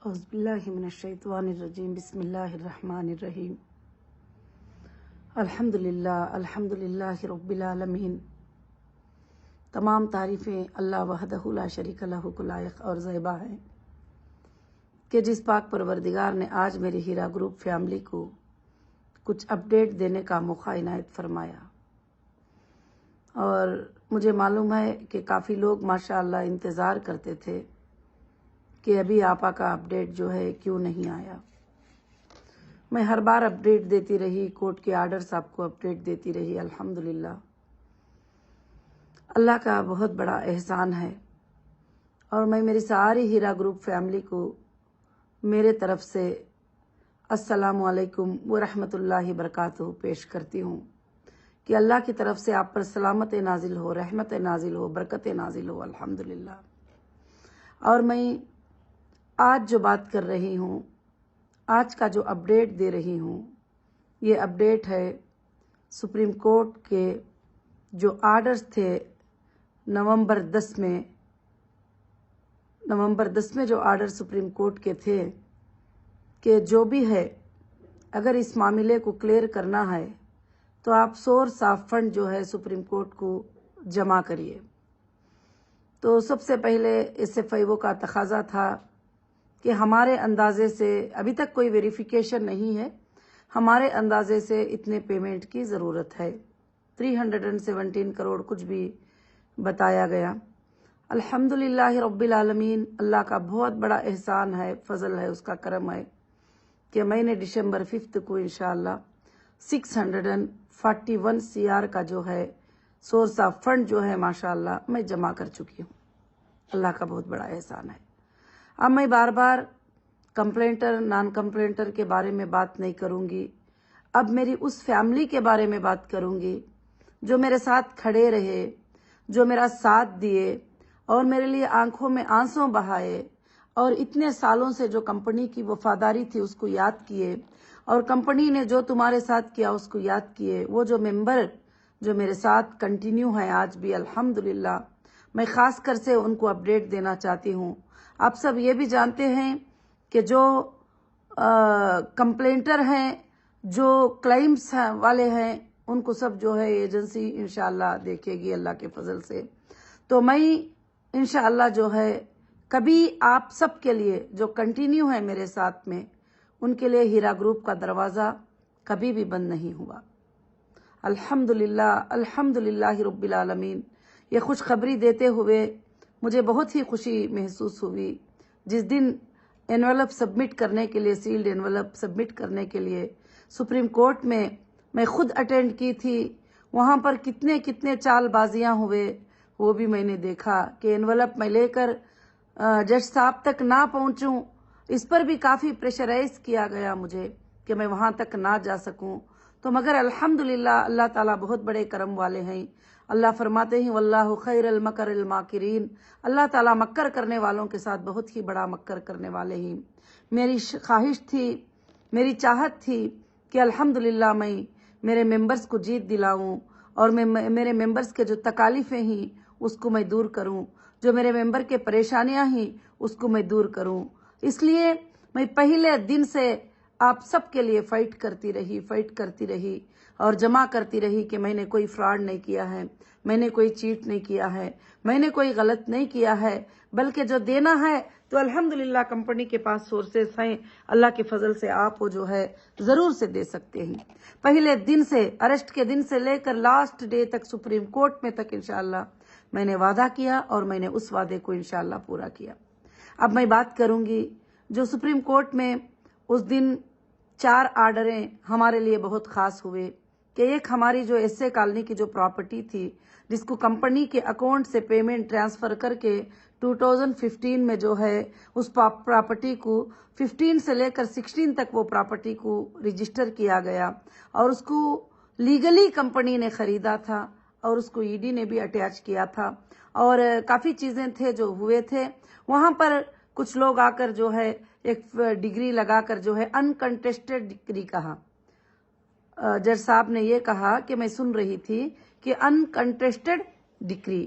اعوذ باللہ من الشیطان الرجیم بسم اللہ الرحمن الرحیم الحمدللہ رب العالمین۔ تمام تعریفیں اللہ وحدہ لا شریک لہ کو لائق اور زیبا ہیں کہ جس پاک پروردگار نے آج میری ہیرا گروپ فیملی کو کچھ اپڈیٹ دینے کا موقع عنایت فرمایا، اور مجھے معلوم ہے کہ کافی لوگ ماشاءاللہ انتظار کرتے تھے کہ ابھی آپا کا اپڈیٹ جو ہے کیوں نہیں آیا۔ میں ہر بار اپڈیٹ دیتی رہی، کورٹ کے آرڈرز آپ کو اپڈیٹ دیتی رہی۔ الحمدللہ اللہ کا بہت بڑا احسان ہے، اور میں میری ساری ہیرا گروپ فیملی کو میرے طرف سے السلام علیکم ورحمۃ اللہ وبرکاتہ پیش کرتی ہوں کہ اللہ کی طرف سے آپ پر سلامت نازل ہو، رحمت نازل ہو، برکت نازل ہو الحمدللہ۔ اور میں آج جو بات کر رہی ہوں، آج کا جو اپڈیٹ دے رہی ہوں، یہ اپڈیٹ ہے سپریم کورٹ کے جو آرڈرز تھے نومبر 10 میں جو آرڈر سپریم کورٹ کے تھے کہ جو بھی ہے اگر اس معاملے کو کلیئر کرنا ہے تو آپ سورس آف فنڈ جو ہے سپریم کورٹ کو جمع کریے۔ تو سب سے پہلے اس سے FIO کا تقاضا تھا کہ ہمارے اندازے سے ابھی تک کوئی ویریفیکیشن نہیں ہے، ہمارے اندازے سے اتنے پیمنٹ کی ضرورت ہے۔ 317 کروڑ کچھ بھی بتایا گیا۔ الحمدللہ رب العالمین، اللہ کا بہت بڑا احسان ہے، فضل ہے، اس کا کرم ہے کہ میں نے دسمبر 5 کو انشاءاللہ 641 CR کا جو ہے سورس آف فنڈ جو ہے ماشاءاللہ میں جمع کر چکی ہوں۔ اللہ کا بہت بڑا احسان ہے۔ اب میں بار بار کمپلینٹر نان کمپلینٹر کے بارے میں بات نہیں کروں گی، اب میری اس فیملی کے بارے میں بات کروں گی جو میرے ساتھ کھڑے رہے، جو میرا ساتھ دیے اور میرے لیے آنکھوں میں آنسوں بہائے، اور اتنے سالوں سے جو کمپنی کی وفاداری تھی اس کو یاد کیے، اور کمپنی نے جو تمہارے ساتھ کیا اس کو یاد کیے۔ وہ جو ممبر جو میرے ساتھ کنٹینیو ہیں آج بھی الحمدللہ، میں خاص کر سے ان کو اپڈیٹ دینا چاہتی ہوں۔ آپ سب یہ بھی جانتے ہیں کہ جو کمپلینٹر ہیں، جو کلائمز والے ہیں، ان کو سب جو ہے ایجنسی انشاءاللہ دیکھے گی اللہ کے فضل سے۔ تو میں انشاءاللہ جو ہے کبھی آپ سب کے لیے جو کنٹینیو ہے میرے ساتھ میں، ان کے لیے ہیرا گروپ کا دروازہ کبھی بھی بند نہیں ہوا۔ الحمدللہ رب العالمین۔ یہ خوشخبری دیتے ہوئے مجھے بہت ہی خوشی محسوس ہوئی جس دن انویلپ سبمٹ کرنے کے لیے، سیلڈ انویلپ سبمٹ کرنے کے لیے سپریم کورٹ میں خود اٹینڈ کی تھی۔ وہاں پر کتنے چال بازیاں ہوئے وہ بھی میں نے دیکھا کہ انویلپ میں لے کر جج صاحب تک نہ پہنچوں، اس پر بھی کافی پریشرائز کیا گیا مجھے کہ میں وہاں تک نہ جا سکوں۔ تو مگر الحمدللہ اللہ تعالیٰ بہت بڑے کرم والے ہیں۔ اللہ فرماتے ہیں واللہ خیر المکر الماکرین، اللہ تعالیٰ مکر کرنے والوں کے ساتھ بہت ہی بڑا مکر کرنے والے ہیں۔ میری خواہش تھی، میری چاہت تھی کہ الحمدللہ میں میرے ممبرز کو جیت دلاؤں، اور میں میرے ممبرز کے جو تکالیفیں ہیں اس کو میں دور کروں، جو میرے ممبر کے پریشانیاں ہیں اس کو میں دور کروں۔ اس لیے میں پہلے دن سے آپ سب کے لیے فائٹ کرتی رہی اور جمع کرتی رہی کہ میں نے کوئی فراڈ نہیں کیا ہے، میں نے کوئی چیٹ نہیں کیا ہے، میں نے کوئی غلط نہیں کیا ہے، بلکہ جو دینا ہے تو الحمدللہ کمپنی کے پاس سورسز ہیں، اللہ کے فضل سے آپ وہ جو ہے ضرور سے دے سکتے ہیں۔ پہلے دن سے، اریسٹ کے دن سے لے کر لاسٹ ڈے تک، سپریم کورٹ میں تک انشاءاللہ میں نے وعدہ کیا، اور میں نے اس وعدے کو انشاءاللہ پورا کیا۔ اب میں بات کروں گی جو سپریم کورٹ میں اس دن 4 آرڈریں ہمارے لیے بہت خاص ہوئے کہ ایک ہماری جو ایس اے کالونی کی جو پراپرٹی تھی جس کو کمپنی کے اکاؤنٹ سے پیمنٹ ٹرانسفر کر کے 2015 میں جو ہے اس پراپرٹی کو 15 سے لے کر 16 تک وہ پراپرٹی کو رجسٹر کیا گیا، اور اس کو لیگلی کمپنی نے خریدا تھا، اور اس کو ED نے بھی اٹیچ کیا تھا، اور کافی چیزیں تھے جو ہوئے تھے وہاں پر۔ کچھ لوگ آ کر جو ہے ایک ڈگری لگا کر جو ہے انکنٹیسٹڈ ڈگری کہا، جج صاحب نے یہ کہا کہ میں سن رہی تھی کہ انکنٹیسٹڈ ڈگری،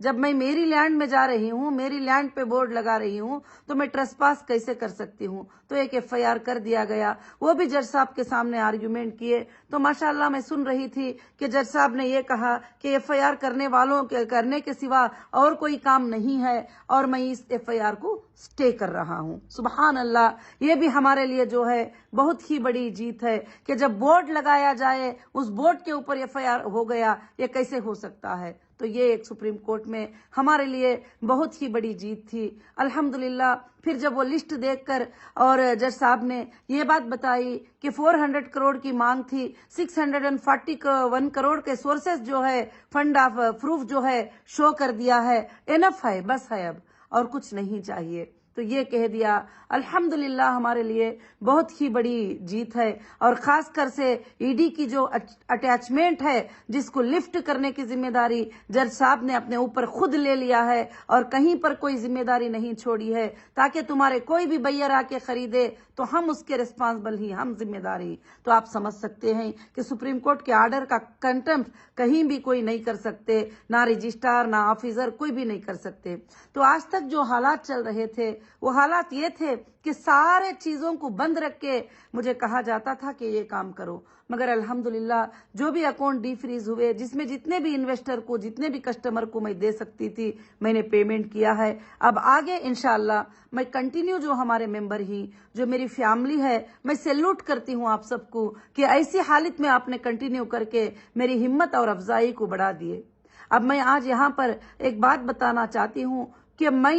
جب میں میری لینڈ میں جا رہی ہوں، میری لینڈ پہ بورڈ لگا رہی ہوں، تو میں ٹریسپاس کیسے کر سکتی ہوں؟ تو ایک FIR کر دیا گیا، وہ بھی جج صاحب کے سامنے آرگیومنٹ کیے، تو ماشاءاللہ میں سن رہی تھی کہ جج صاحب نے یہ کہا کہ FIR کرنے والوں کے کرنے کے سوا اور کوئی کام نہیں ہے، اور میں اس FIR کو سٹے کر رہا ہوں۔ سبحان اللہ، یہ بھی ہمارے لیے جو ہے بہت ہی بڑی جیت ہے کہ جب بورڈ لگایا جائے، اس بورڈ کے اوپر FIR ہو گیا، یہ کیسے ہو سکتا ہے؟ تو یہ ایک سپریم کورٹ میں ہمارے لیے بہت ہی بڑی جیت تھی الحمدللہ۔ پھر جب وہ لسٹ دیکھ کر اور جج صاحب نے یہ بات بتائی کہ 400 کروڑ کی مانگ تھی، 641 کروڑ کے سورسز جو ہے فنڈ آف پروف جو ہے شو کر دیا ہے، انف ہے، بس ہے اب اور کچھ نہیں چاہیے، تو یہ کہہ دیا الحمدللہ ہمارے لیے بہت ہی بڑی جیت ہے۔ اور خاص کر سے ED کی جو اٹیچمنٹ ہے، جس کو لفٹ کرنے کی ذمہ داری جج صاحب نے اپنے اوپر خود لے لیا ہے اور کہیں پر کوئی ذمہ داری نہیں چھوڑی ہے، تاکہ تمہارے کوئی بھی بائر آ کے خریدے تو ہم اس کے ریسپانسبل ہی، ہم ذمہ داری۔ تو آپ سمجھ سکتے ہیں کہ سپریم کورٹ کے آرڈر کا کنٹمپٹ کہیں بھی کوئی نہیں کر سکتے، نہ رجسٹرار نہ آفیسر، کوئی بھی نہیں کر سکتے۔ تو آج تک جو حالات چل رہے تھے وہ حالات یہ تھے کہ سارے چیزوں کو بند رکھ کے مجھے کہا جاتا تھا کہ یہ کام کرو، مگر الحمدللہ جو بھی اکاؤنٹ ڈی فریز ہوئے، جس میں جتنے بھی انویسٹر کو، جتنے بھی کسٹمر کو میں دے سکتی تھی، میں نے پیمنٹ کیا ہے۔ اب آگے انشاءاللہ میں کنٹینیو، جو ہمارے ممبر ہی، جو میری فیملی ہے، میں سیلوٹ کرتی ہوں آپ سب کو کہ ایسی حالت میں آپ نے کنٹینیو کر کے میری ہمت اور افزائی کو بڑھا دیے۔ اب میں آج یہاں پر ایک بات بتانا چاہتی ہوں کہ میں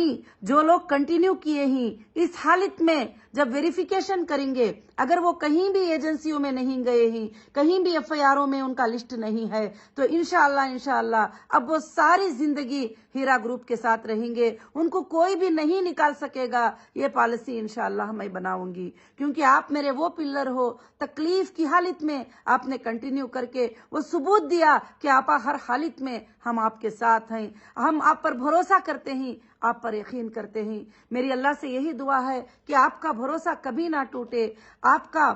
جو لوگ کنٹینیو کیے ہی اس حالت میں جب ویریفیکیشن کریں گے، اگر وہ کہیں بھی ایجنسیوں میں نہیں گئے ہی، کہیں بھی FIRوں میں ان کا لسٹ نہیں ہے، تو انشاءاللہ اب وہ ساری زندگی ہیرا گروپ کے ساتھ رہیں گے، ان کو کوئی بھی نہیں نکال سکے گا۔ یہ پالیسی انشاءاللہ میں بناؤں گی، کیونکہ آپ میرے وہ پلر ہو، تکلیف کی حالت میں آپ نے کنٹینیو کر کے وہ ثبوت دیا کہ آپا ہر حالت میں ہم آپ کے ساتھ ہیں، ہم آپ پر بھروسہ کرتے ہیں، آپ پر یقین کرتے ہیں۔ میری اللہ سے یہی دعا ہے کہ آپ کا بھروسہ کبھی نہ ٹوٹے، آپ کا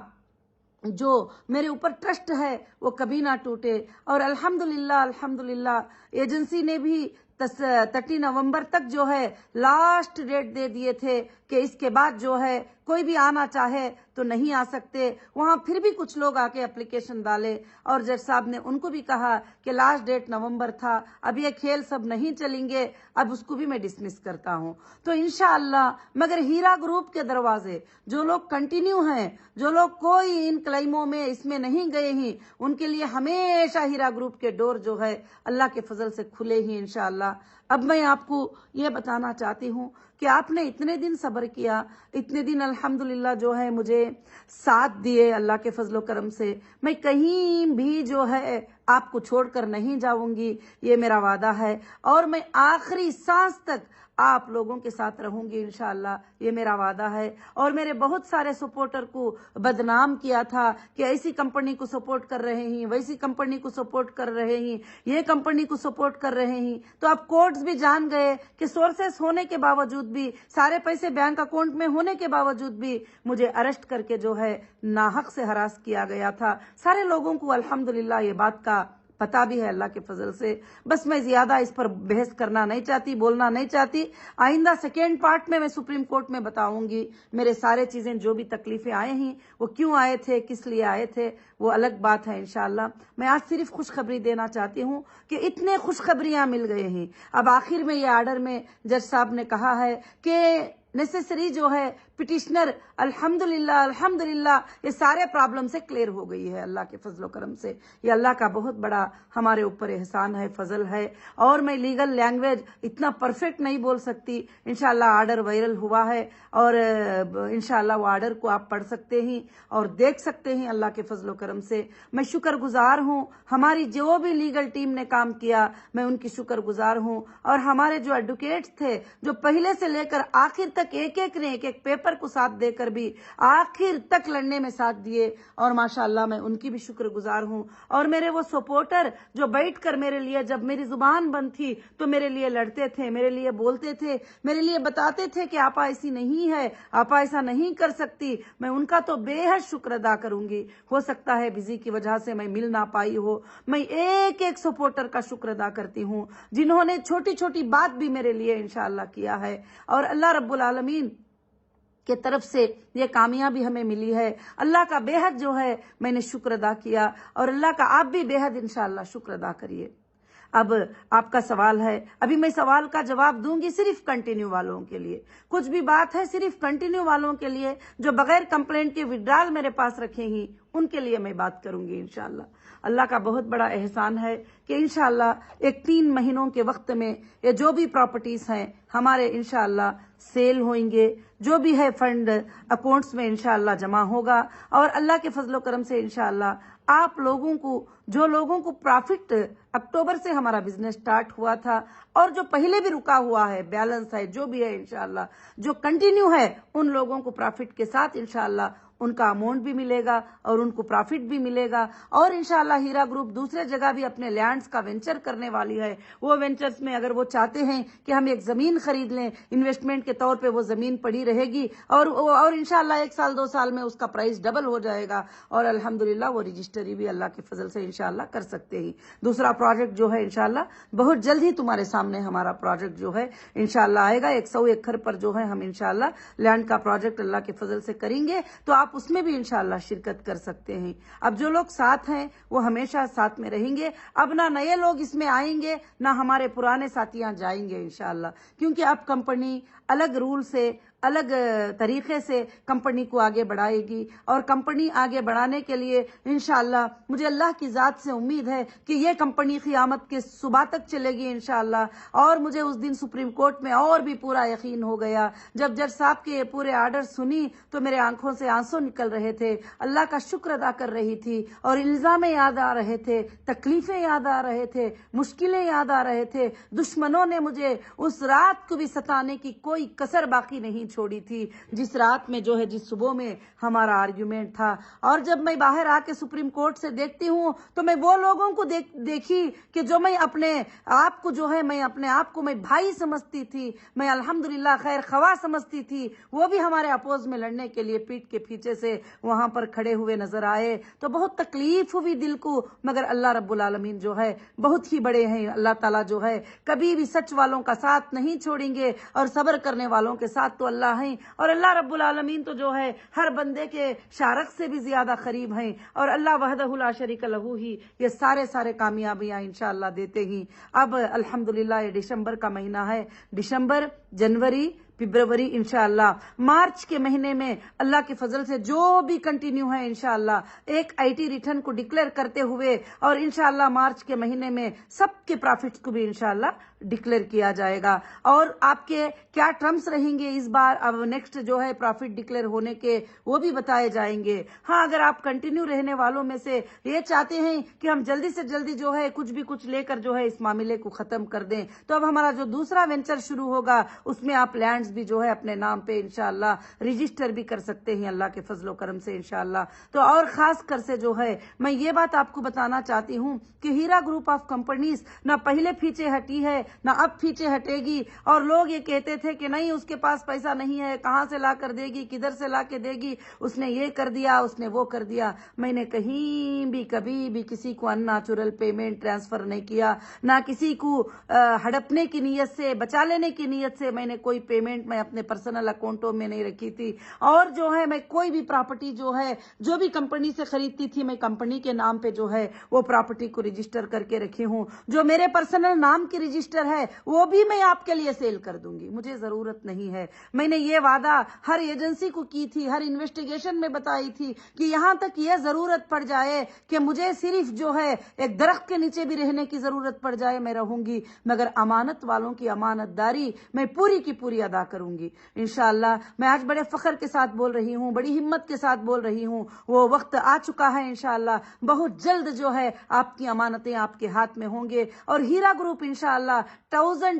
جو میرے اوپر ٹرسٹ ہے وہ کبھی نہ ٹوٹے۔ اور الحمدللہ ایجنسی نے بھی 30 نومبر تک جو ہے لاسٹ ڈیٹ دے دیے تھے کہ اس کے بعد جو ہے کوئی بھی آنا چاہے تو نہیں آ سکتے۔ وہاں پھر بھی کچھ لوگ آ کے اپلیکیشن ڈالے اور جج صاحب نے ان کو بھی کہا کہ لاسٹ ڈیٹ نومبر تھا، اب یہ کھیل سب نہیں چلیں گے، اب اس کو بھی میں ڈسمس کرتا ہوں۔ تو انشاءاللہ مگر ہیرا گروپ کے دروازے جو لوگ کنٹینیو ہیں، جو لوگ کوئی ان کلیموں میں اس میں نہیں گئے ہیں، ان کے لیے ہمیشہ ہیرا گروپ کے ڈور جو ہے اللہ کے فضل سے کھلے ہی انشاءاللہ۔ اب میں آپ کو یہ بتانا چاہتی ہوں کہ آپ نے اتنے دن صبر کیا، اتنے دن الحمدللہ جو ہے مجھے ساتھ دیے اللہ کے فضل و کرم سے۔ میں کہیں بھی جو ہے آپ کو چھوڑ کر نہیں جاؤں گی، یہ میرا وعدہ ہے، اور میں آخری سانس تک آپ لوگوں کے ساتھ رہوں گی انشاءاللہ، یہ میرا وعدہ ہے۔ اور میرے بہت سارے سپورٹر کو بدنام کیا تھا کہ ایسی کمپنی کو سپورٹ کر رہے ہیں، ویسی کمپنی کو سپورٹ کر رہے ہیں، یہ کمپنی کو سپورٹ کر رہے ہیں، تو اب کورٹس بھی جان گئے کہ سورسز ہونے کے باوجود بھی، سارے پیسے بینک اکاؤنٹ میں ہونے کے باوجود بھی مجھے اریسٹ کر کے جو ہے ناحق سے ہراس کیا گیا تھا۔ سارے لوگوں کو الحمدللہ یہ بات کا پتا بھی ہے اللہ کے فضل سے۔ بس میں زیادہ اس پر بحث کرنا نہیں چاہتی، بولنا نہیں چاہتی۔ آئندہ سیکنڈ پارٹ میں سپریم کورٹ میں بتاؤں گی میرے سارے چیزیں، جو بھی تکلیفیں آئے ہیں وہ کیوں آئے تھے، کس لیے آئے تھے، وہ الگ بات ہے انشاءاللہ۔ میں آج صرف خوشخبری دینا چاہتی ہوں کہ اتنے خوشخبریاں مل گئے ہیں۔ اب آخر میں یہ آرڈر میں جج صاحب نے کہا ہے کہ نیسیسری جو ہے پٹیشنر الحمدللہ یہ سارے پرابلم سے کلیئر ہو گئی ہے اللہ کے فضل و کرم سے۔ یہ اللہ کا بہت بڑا ہمارے اوپر احسان ہے، فضل ہے۔ اور میں لیگل لینگویج اتنا پرفیکٹ نہیں بول سکتی، انشاءاللہ آرڈر وائرل ہوا ہے اور انشاءاللہ وہ آرڈر کو آپ پڑھ سکتے ہیں اور دیکھ سکتے ہیں اللہ کے فضل و کرم سے۔ میں شکر گزار ہوں، ہماری جو بھی لیگل ٹیم نے کام کیا میں ان کی شکر گزار ہوں، اور ہمارے جو ایڈوکیٹس تھے جو پہلے سے لے کر آخر تک ایک ایک پیپر پیپر کو ساتھ دے کر بھی آخر تک لڑنے میں ساتھ دیے، اور ماشاءاللہ میں ان کی بھی شکر گزار ہوں۔ اور میرے وہ سپورٹر جو بیٹھ کر میرے لیے جب میری زبان بند تھی تو میرے لیے لڑتے تھے، میرے لیے بولتے تھے، میرے لیے بتاتے تھے کہ آپا ایسی نہیں ہے، آپا ایسا نہیں کر سکتی، میں ان کا تو بے حد شکر ادا کروں گی۔ ہو سکتا ہے بزی کی وجہ سے میں مل نہ پائی ہو، میں ایک ایک سپورٹر کا شکر ادا کرتی ہوں جنہوں نے چھوٹی چھوٹی بات بھی میرے لیے انشاءاللہ کیا ہے، اور اللہ رب العالمین کے طرف سے یہ کامیابی ہمیں ملی ہے۔ اللہ کا بے حد جو ہے میں نے شکر ادا کیا، اور اللہ کا آپ بھی بے حد انشاءاللہ شکر ادا کریے۔ اب آپ کا سوال ہے، ابھی میں سوال کا جواب دوں گی صرف کنٹینیو والوں کے لیے، کچھ بھی بات ہے صرف کنٹینیو والوں کے لیے جو بغیر کمپلینٹ کے وڈرال میرے پاس رکھے ہی، ان کے لیے میں بات کروں گی انشاءاللہ۔ اللہ کا بہت بڑا احسان ہے کہ انشاءاللہ ایک 3 مہینوں کے وقت میں یہ جو بھی پراپرٹیز ہیں ہمارے انشاءاللہ سیل ہوئیں گے، جو بھی ہے فنڈ اکاؤنٹس میں انشاءاللہ جمع ہوگا، اور اللہ کے فضل و کرم سے انشاءاللہ آپ لوگوں کو، جو لوگوں کو پرافٹ اکتوبر سے ہمارا بزنس سٹارٹ ہوا تھا، اور جو پہلے بھی رکا ہوا ہے، بیلنس ہے، جو بھی ہے انشاءاللہ جو کنٹینیو ہے، ان لوگوں کو پرافٹ کے ساتھ انشاءاللہ ان کا اماؤنٹ بھی ملے گا اور ان کو پرافٹ بھی ملے گا۔ اور انشاءاللہ ہیرا گروپ دوسرے جگہ بھی اپنے لینڈز کا وینچر کرنے والی ہے، وہ وینچرز میں اگر وہ چاہتے ہیں کہ ہم ایک زمین خرید لیں انویسٹمنٹ کے طور پہ، وہ زمین پڑی رہے گی، اور انشاءاللہ 1 سال 2 سال میں اس کا پرائس ڈبل ہو جائے گا، اور الحمدللہ وہ رجسٹری بھی اللہ کے فضل سے انشاءاللہ کر سکتے ہیں۔ دوسرا پروجیکٹ جو ہے انشاءاللہ بہت جلد ہی تمہارے سامنے ہمارا پروجیکٹ جو ہے انشاءاللہ آئے گا، 100 ایکڑ پر جو ہے ہم انشاءاللہ لینڈ کا پروجیکٹ اللہ کے فضل سے کریں گے، تو آپ اس میں بھی انشاءاللہ شرکت کر سکتے ہیں۔ اب جو لوگ ساتھ ہیں وہ ہمیشہ ساتھ میں رہیں گے، اب نہ نئے لوگ اس میں آئیں گے نہ ہمارے پرانے ساتھیاں جائیں گے انشاءاللہ، کیونکہ اب کمپنی الگ رول سے، الگ طریقے سے کمپنی کو آگے بڑھائے گی، اور کمپنی آگے بڑھانے کے لیے انشاءاللہ مجھے اللہ کی ذات سے امید ہے کہ یہ کمپنی قیامت کے صبح تک چلے گی انشاءاللہ۔ اور مجھے اس دن سپریم کورٹ میں اور بھی پورا یقین ہو گیا، جب جج صاحب کے پورے آرڈر سنی تو میرے آنکھوں سے آنسو نکل رہے تھے، اللہ کا شکر ادا کر رہی تھی، اور الزام یاد آ رہے تھے، تکلیفیں یاد آ رہے تھے، مشکلیں یاد آ رہے تھے، دشمنوں نے مجھے اس رات کو بھی ستانے کی کوئی کسر باقی نہیں چھوڑی تھی، جس رات میں جو ہے جس صبح میں ہمارا آرگیومنٹ تھا۔ اور جب میں باہر آ کے سپریم کورٹ سے دیکھتی ہوں تو میں وہ لوگوں کو دیکھی کہ جو میں اپنے آپ کو جو ہے میں اپنے آپ کو میں بھائی سمجھتی تھی، میں الحمدللہ خیر خواہ سمجھتی تھی، وہ بھی ہمارے اپوز میں لڑنے کے لیے پیٹ کے پیچھے سے وہاں پر کھڑے ہوئے نظر آئے، تو بہت تکلیف ہوئی دل کو، مگر اللہ رب العالمین جو ہے بہت ہی بڑے ہیں، اللہ تعالیٰ جو ہے کبھی بھی سچ والوں کا ساتھ نہیں چھوڑیں گے، اور صبر کرنے والوں کے ساتھ تو اللہ ہیں، اور اللہ رب العالمین تو جو ہے ہر بندے کے شارق سے بھی زیادہ قریب ہیں، اور اللہ وحدہ لا شریک لہ ہی یہ سارے کامیابیاں انشاءاللہ دیتے ہیں۔ اب الحمدللہ یہ دسمبر کا مہینہ ہے، دسمبر، جنوری، فبروری، انشاءاللہ مارچ کے مہینے میں اللہ کے فضل سے جو بھی کنٹینیو ہے انشاءاللہ ایک آئی ٹی ریٹرن کو ڈکلیئر کرتے ہوئے، اور انشاءاللہ مارچ کے مہینے میں سب کے پرافٹس کو بھی انشاءاللہ ڈکلیئر کیا جائے گا۔ اور آپ کے کیا ٹرمز رہیں گے اس بار، اب نیکسٹ جو ہے پرافٹ ڈکلیئر ہونے کے وہ بھی بتائے جائیں گے۔ ہاں، اگر آپ کنٹینیو رہنے والوں میں سے یہ چاہتے ہیں کہ ہم جلدی سے جلدی جو ہے کچھ لے کر جو ہے اس معاملے کو ختم کر دیں، تو اب ہمارا جو دوسرا وینچر شروع ہوگا اس میں آپ لینڈز بھی جو ہے اپنے نام پہ انشاءاللہ رجسٹر بھی کر سکتے ہیں اللہ کے فضل و کرم سے انشاءاللہ۔ تو اور خاص کر سے جو ہے میں یہ بات آپ کو بتانا چاہتی ہوں کہ ہیرا گروپ آف کمپنیز نہ پہلے پیچھے ہٹی ہے نہ اب پیچھے ہٹے گی، اور لوگ یہ کہتے تھے کہ نہیں اس کے پاس پیسہ نہیں ہے، کہاں سے لا کر دے گی، کدھر سے لا کے دے گی، اس نے یہ کر دیا، اس نے وہ کر دیا۔ میں نے کہیں بھی کبھی بھی کسی کو ان نیچرل پیمنٹ ٹرانسفر نہیں کیا، نہ کسی کو ہڑپنے کی نیت سے، بچا لینے کی نیت سے میں نے کوئی پیمنٹ میں اپنے پرسنل اکاؤنٹوں میں نہیں رکھی تھی۔ اور جو ہے میں کوئی بھی پراپرٹی جو ہے جو بھی کمپنی سے خریدتی تھی میں کمپنی کے نام پہ جو ہے وہ پراپرٹی کو رجسٹر کر کے رکھی ہوں، جو میرے پرسنل نام کی رجسٹر ہے وہ بھی میں آپ کے لیے سیل کر دوں گی، مجھے ضرورت نہیں ہے۔ میں نے یہ وعدہ ہر ایجنسی کو کی تھی، ہر انویسٹیگیشن میں بتائی تھی کہ یہاں تک یہ ضرورت پڑ جائے کہ مجھے صرف جو ہے ایک درخت کے نیچے بھی رہنے کی ضرورت پڑ جائے میں رہوں گی، مگر امانت والوں کی امانت داری میں پوری کی پوری ادا کروں گی انشاءاللہ۔ میں آج بڑے فخر کے ساتھ بول رہی ہوں، بڑی ہمت کے ساتھ بول رہی ہوں، وہ وقت آ چکا ہے انشاءاللہ، بہت جلد جو ہے آپ کی امانتیں آپ کے ہاتھ میں ہوں گے، اور ہیرا گروپ انشاءاللہ 1000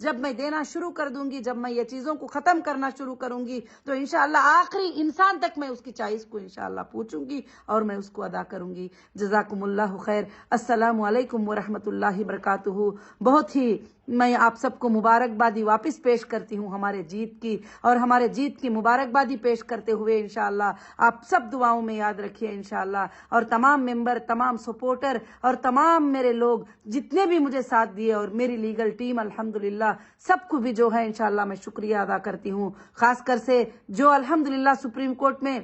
جب میں دینا شروع کر دوں گی, جب میں یہ چیزوں کو ختم کرنا شروع کروں گی, تو انشاءاللہ آخری انسان تک میں اس کی چائس کو انشاءاللہ پوچھوں گی اور میں اس کو ادا کروں گی. جزاکم اللہ خیر. السلام علیکم ورحمۃ اللہ وبرکاتہ. بہت ہی میں آپ سب کو مبارکبادی واپس پیش کرتی ہوں ہمارے جیت کی, اور ہمارے جیت کی مبارکبادی پیش کرتے ہوئے انشاءاللہ آپ سب دعاؤں میں یاد رکھیے انشاءاللہ. اور تمام ممبر, تمام سپورٹر اور تمام میرے لوگ جتنے بھی مجھے ساتھ دیے, اور میری لیگل ٹیم الحمدللہ سب کو بھی جو ہے انشاءاللہ میں شکریہ ادا کرتی ہوں. خاص کر سے جو الحمدللہ سپریم کورٹ میں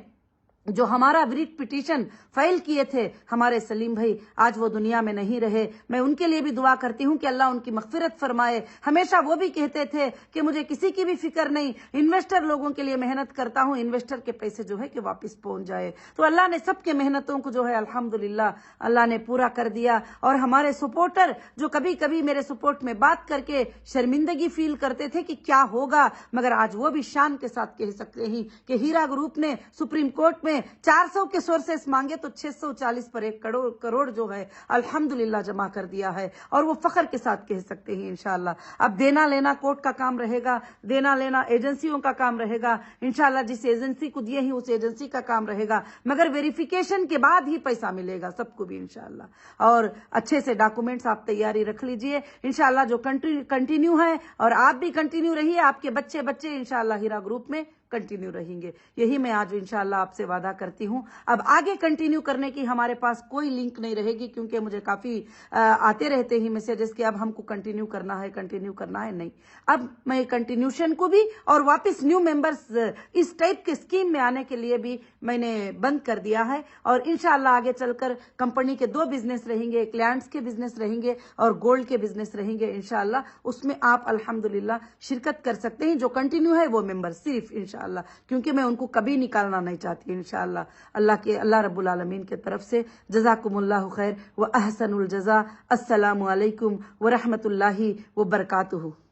جو ہمارا ریٹ پٹیشن فائل کیے تھے ہمارے سلیم بھائی, آج وہ دنیا میں نہیں رہے. میں ان کے لیے بھی دعا کرتی ہوں کہ اللہ ان کی مغفرت فرمائے. ہمیشہ وہ بھی کہتے تھے کہ مجھے کسی کی بھی فکر نہیں, انویسٹر لوگوں کے لیے محنت کرتا ہوں, انویسٹر کے پیسے جو ہے کہ واپس پہنچ جائے. تو اللہ نے سب کے محنتوں کو جو ہے الحمدللہ اللہ نے پورا کر دیا. اور ہمارے سپورٹر جو کبھی کبھی میرے سپورٹ میں بات کر کے شرمندگی فیل کرتے تھے کہ کیا ہوگا, مگر آج وہ بھی شان کے ساتھ کہہ سکتے ہیں کہ ہیرا گروپ نے سپریم کورٹ میں 400 کے سورسز مانگے تو 640 پر 1 کروڑ جو ہے الحمدللہ جمع کر دیا ہے, اور وہ فخر کے ساتھ کہہ سکتے ہیں انشاءاللہ. اب دینا لینا کورٹ کا کام رہے گا, دینا لینا ایجنسیوں کا کام رہے گا انشاءاللہ. جس ایجنسی کو دیے ہیں اس ایجنسی کا کام رہے گا, مگر ویریفیکیشن کے بعد ہی پیسہ ملے گا سب کو بھی انشاءاللہ. اور اچھے سے ڈاکومنٹس آپ تیاری رکھ لیجئے انشاءاللہ. جو کنٹینیو ہے, اور آپ بھی کنٹینیو رہیے, آپ کے بچے انشاءاللہ ہیرا گروپ میں کنٹینیو رہیں گے. یہی میں آج انشاءاللہ آپ سے وعدہ کرتی ہوں. اب آگے کنٹینیو کرنے کی ہمارے پاس کوئی لنک نہیں رہے گی, کیونکہ مجھے کافی آتے رہتے ہیں میسیجز کہ اب ہم کو کنٹینیو کرنا ہے. نہیں, اب میں کنٹینیوشن کو بھی اور واپس نیو ممبرز اس ٹائپ کے اسکیم میں آنے کے لیے بھی میں نے بند کر دیا ہے. اور انشاءاللہ آگے چل کر کمپنی کے 2 بزنس رہیں گے, ایک لینڈز کے بزنس رہیں گے اور گولڈ کے بزنس رہیں گے انشاءاللہ. اس میں آپ الحمدللہ شرکت کر سکتے ہیں. جو کنٹینیو ہے وہ ممبر صرف انشاءاللہ, کیونکہ میں ان کو کبھی نکالنا نہیں چاہتی انشاءاللہ. اللہ رب العالمین کے طرف سے جزاکم اللہ خیر و احسن الجزا. السلام علیکم ورحمۃ اللہ وبرکاتہ.